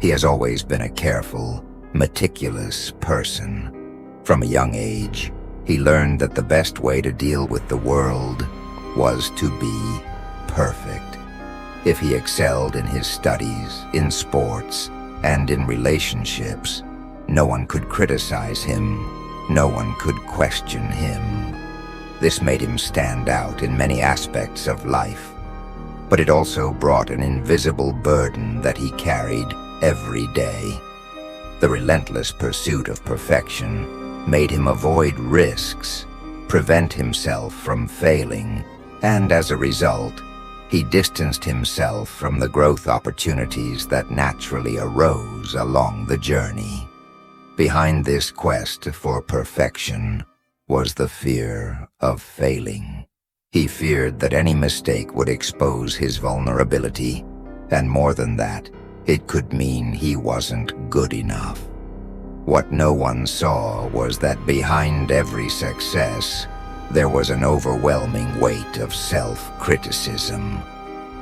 He has always been a careful, meticulous person. From a young age, he learned that the best way to deal with the world was to be perfect. If he excelled in his studies, in sports, and in relationships, no one could criticize him, no one could question him. This made him stand out in many aspects of life, but it also brought an invisible burden that he carried every day. The relentless pursuit of perfection made him avoid risks, prevent himself from failing, and as a result, he distanced himself from the growth opportunities that naturally arose along the journey. Behind this quest for perfection was the fear of failing. He feared that any mistake would expose his vulnerability, and more than that, it could mean he wasn't good enough. What no one saw was that behind every success, there was an overwhelming weight of self-criticism.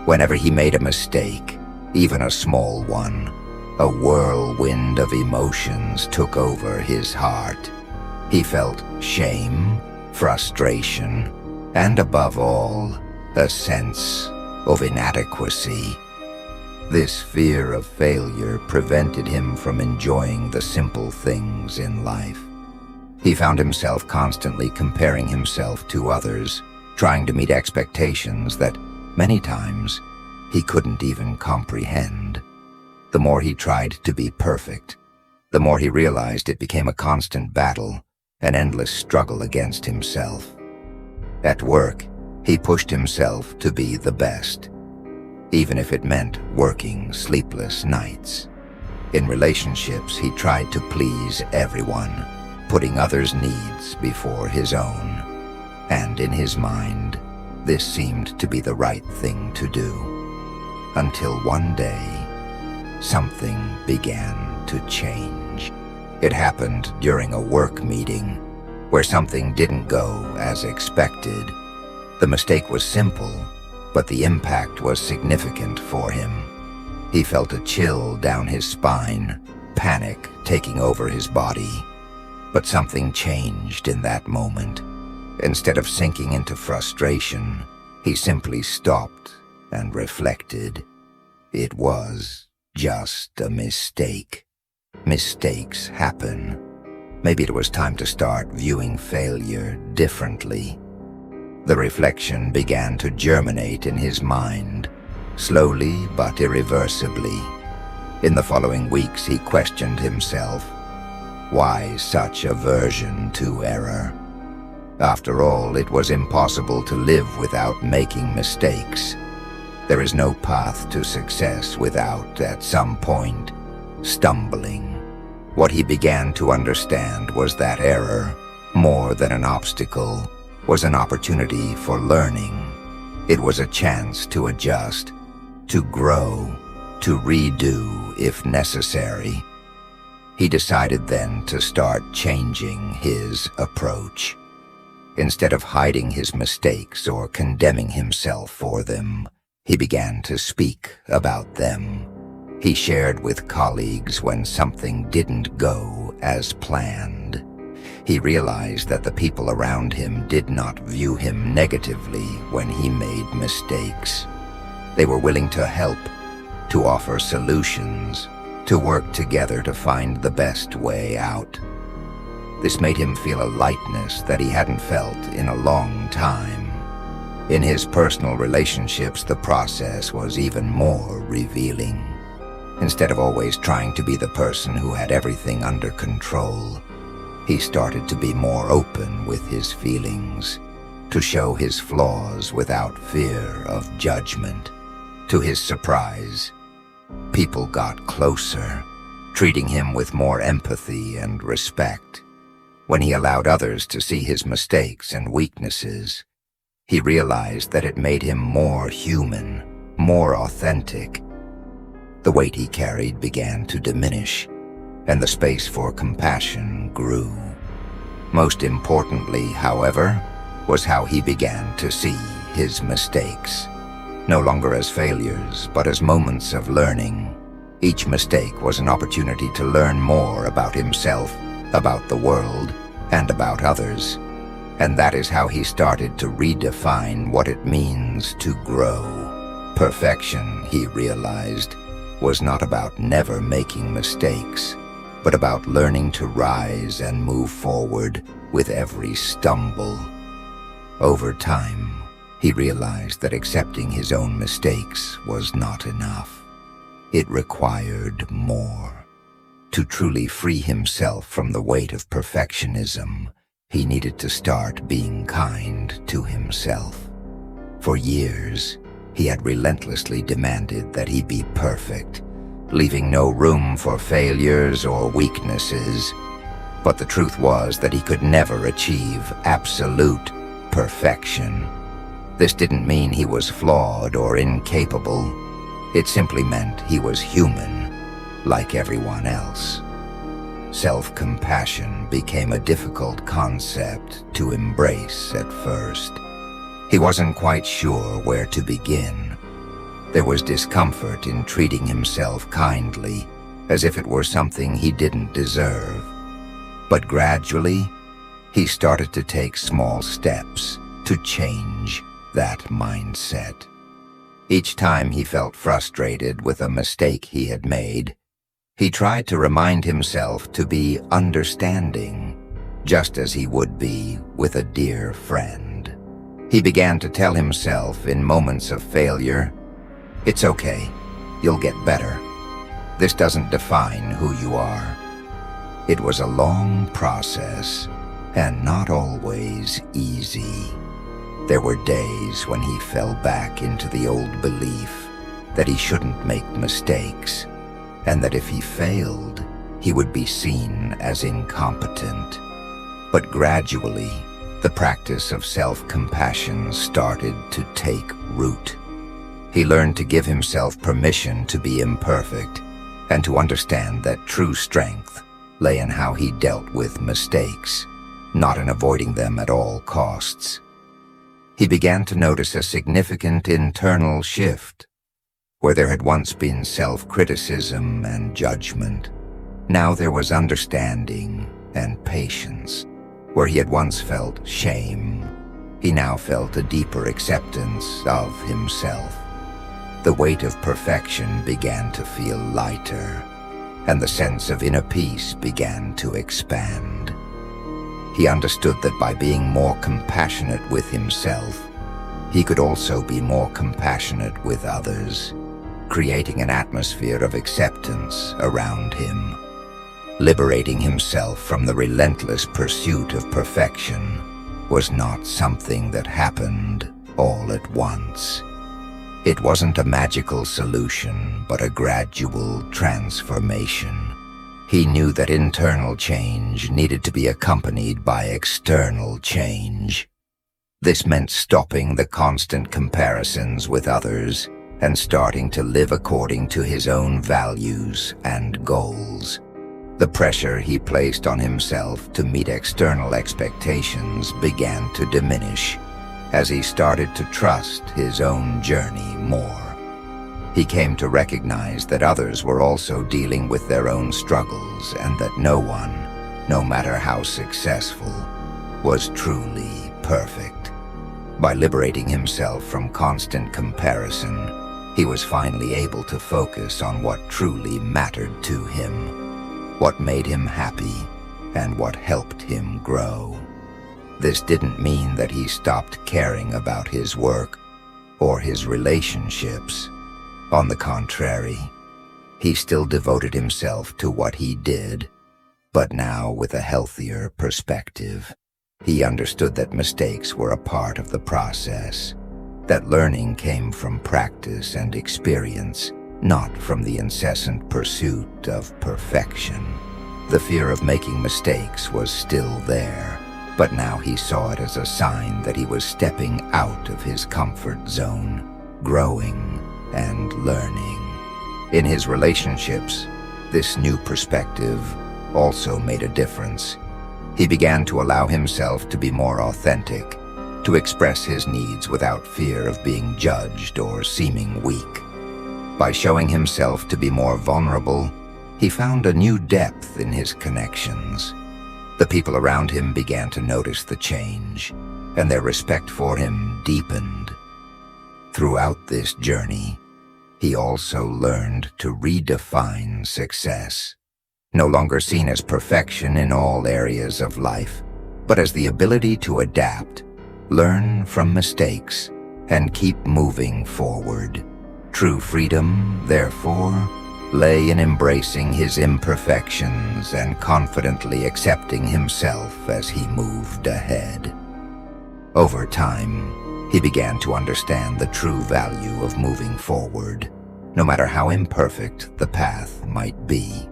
Whenever he made a mistake, even a small one, a whirlwind of emotions took over his heart. He felt shame, frustration, and above all, a sense of inadequacy. This fear of failure prevented him from enjoying the simple things in life. He found himself constantly comparing himself to others, trying to meet expectations that, many times, he couldn't even comprehend. The more he tried to be perfect, the more he realized it became a constant battle, an endless struggle against himself. At work, he pushed himself to be the best, even if it meant working sleepless nights. In relationships, he tried to please everyone, putting others' needs before his own. And in his mind, this seemed to be the right thing to do. Until one day, something began to change. It happened during a work meeting, where something didn't go as expected. The mistake was simple, but the impact was significant for him. He felt a chill down his spine, panic taking over his body. But something changed in that moment. Instead of sinking into frustration, he simply stopped and reflected. It was just a mistake. Mistakes happen. Maybe it was time to start viewing failure differently. The reflection began to germinate in his mind, slowly but irreversibly. In the following weeks, he questioned himself. Why such aversion to error? After all, it was impossible to live without making mistakes. There is no path to success without, at some point, stumbling. What he began to understand was that error, more than an obstacle, was an opportunity for learning. It was a chance to adjust, to grow, to redo if necessary. He decided then to start changing his approach. Instead of hiding his mistakes or condemning himself for them, he began to speak about them. He shared with colleagues when something didn't go as planned. He realized that the people around him did not view him negatively when he made mistakes. They were willing to help, to offer solutions, to work together to find the best way out. This made him feel a lightness that he hadn't felt in a long time. In his personal relationships, the process was even more revealing. Instead of always trying to be the person who had everything under control, he started to be more open with his feelings, to show his flaws without fear of judgment. To his surprise, people got closer, treating him with more empathy and respect. When he allowed others to see his mistakes and weaknesses, he realized that it made him more human, more authentic. The weight he carried began to diminish, and the space for compassion grew. Most importantly, however, was how he began to see his mistakes, no longer as failures, but as moments of learning. Each mistake was an opportunity to learn more about himself, about the world, and about others. And that is how he started to redefine what it means to grow. Perfection, he realized, was not about never making mistakes, but about learning to rise and move forward with every stumble. Over time, he realized that accepting his own mistakes was not enough. It required more. To truly free himself from the weight of perfectionism, he needed to start being kind to himself. For years, he had relentlessly demanded that he be perfect, leaving no room for failures or weaknesses. But the truth was that he could never achieve absolute perfection. This didn't mean he was flawed or incapable. It simply meant he was human, like everyone else. Self-compassion became a difficult concept to embrace at first. He wasn't quite sure where to begin. There was discomfort in treating himself kindly, as if it were something he didn't deserve. But gradually, he started to take small steps to change that mindset. Each time he felt frustrated with a mistake he had made, he tried to remind himself to be understanding, just as he would be with a dear friend. He began to tell himself in moments of failure, "It's okay, you'll get better. This doesn't define who you are." It was a long process, and not always easy. There were days when he fell back into the old belief that he shouldn't make mistakes, and that if he failed, he would be seen as incompetent. But gradually, the practice of self-compassion started to take root. He learned to give himself permission to be imperfect, and to understand that true strength lay in how he dealt with mistakes, not in avoiding them at all costs. He began to notice a significant internal shift. Where there had once been self-criticism and judgment, now there was understanding and patience. Where he had once felt shame, he now felt a deeper acceptance of himself. The weight of perfection began to feel lighter, and the sense of inner peace began to expand. He understood that by being more compassionate with himself, he could also be more compassionate with others, creating an atmosphere of acceptance around him. Liberating himself from the relentless pursuit of perfection was not something that happened all at once. It wasn't a magical solution, but a gradual transformation. He knew that internal change needed to be accompanied by external change. This meant stopping the constant comparisons with others and starting to live according to his own values and goals. The pressure he placed on himself to meet external expectations began to diminish as he started to trust his own journey more. He came to recognize that others were also dealing with their own struggles, and that no one, no matter how successful, was truly perfect. By liberating himself from constant comparison, he was finally able to focus on what truly mattered to him, what made him happy, and what helped him grow. This didn't mean that he stopped caring about his work or his relationships. On the contrary, he still devoted himself to what he did, but now with a healthier perspective. He understood that mistakes were a part of the process, that learning came from practice and experience, not from the incessant pursuit of perfection. The fear of making mistakes was still there, but now he saw it as a sign that he was stepping out of his comfort zone, growing and learning. In his relationships, this new perspective also made a difference. He began to allow himself to be more authentic, to express his needs without fear of being judged or seeming weak. By showing himself to be more vulnerable, he found a new depth in his connections. The people around him began to notice the change, and their respect for him deepened. Throughout this journey, he also learned to redefine success, no longer seen as perfection in all areas of life, but as the ability to adapt, learn from mistakes, and keep moving forward. True freedom, therefore, lay in embracing his imperfections and confidently accepting himself as he moved ahead. Over time, he began to understand the true value of moving forward, no matter how imperfect the path might be.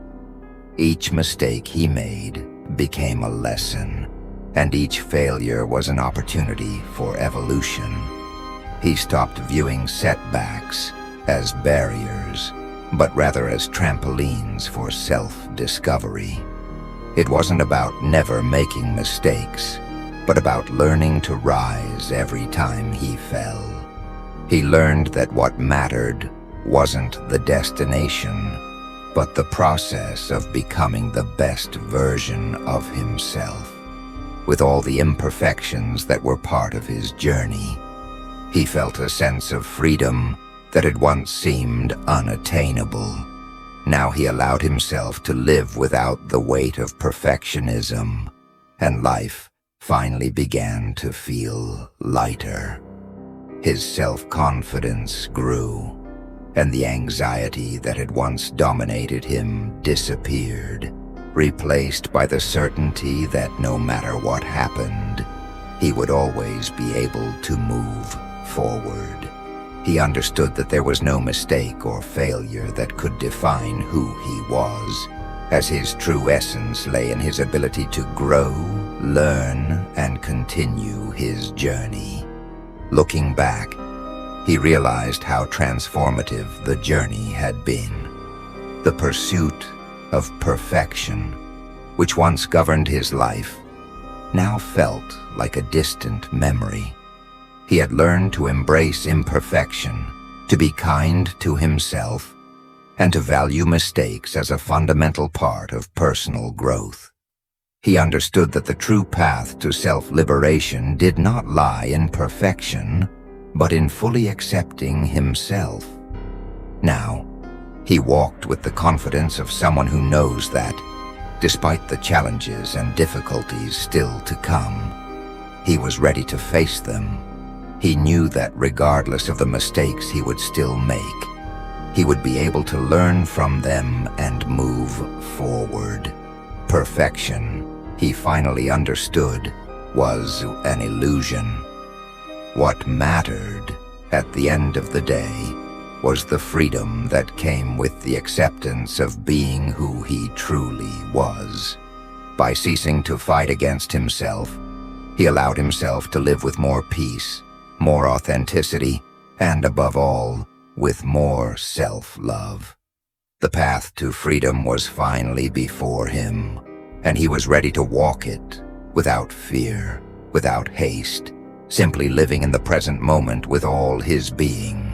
Each mistake he made became a lesson, and each failure was an opportunity for evolution. He stopped viewing setbacks as barriers, but rather as trampolines for self-discovery. It wasn't about never making mistakes, but about learning to rise every time he fell. He learned that what mattered wasn't the destination, but the process of becoming the best version of himself. With all the imperfections that were part of his journey, he felt a sense of freedom that had once seemed unattainable. Now he allowed himself to live without the weight of perfectionism, and life finally began to feel lighter. His self-confidence grew, and the anxiety that had once dominated him disappeared, replaced by the certainty that no matter what happened, he would always be able to move forward. He understood that there was no mistake or failure that could define who he was, as his true essence lay in his ability to grow, learn, and continue his journey. Looking back, he realized how transformative the journey had been. The pursuit of perfection, which once governed his life, now felt like a distant memory. He had learned to embrace imperfection, to be kind to himself, and to value mistakes as a fundamental part of personal growth. He understood that the true path to self-liberation did not lie in perfection, but in fully accepting himself. Now, he walked with the confidence of someone who knows that, despite the challenges and difficulties still to come, he was ready to face them. He knew that regardless of the mistakes he would still make, he would be able to learn from them and move forward. Perfection, he finally understood, was an illusion. What mattered, at the end of the day, was the freedom that came with the acceptance of being who he truly was. By ceasing to fight against himself, he allowed himself to live with more peace, more authenticity, and above all, with more self-love. The path to freedom was finally before him, and he was ready to walk it without fear, without haste, simply living in the present moment with all his being.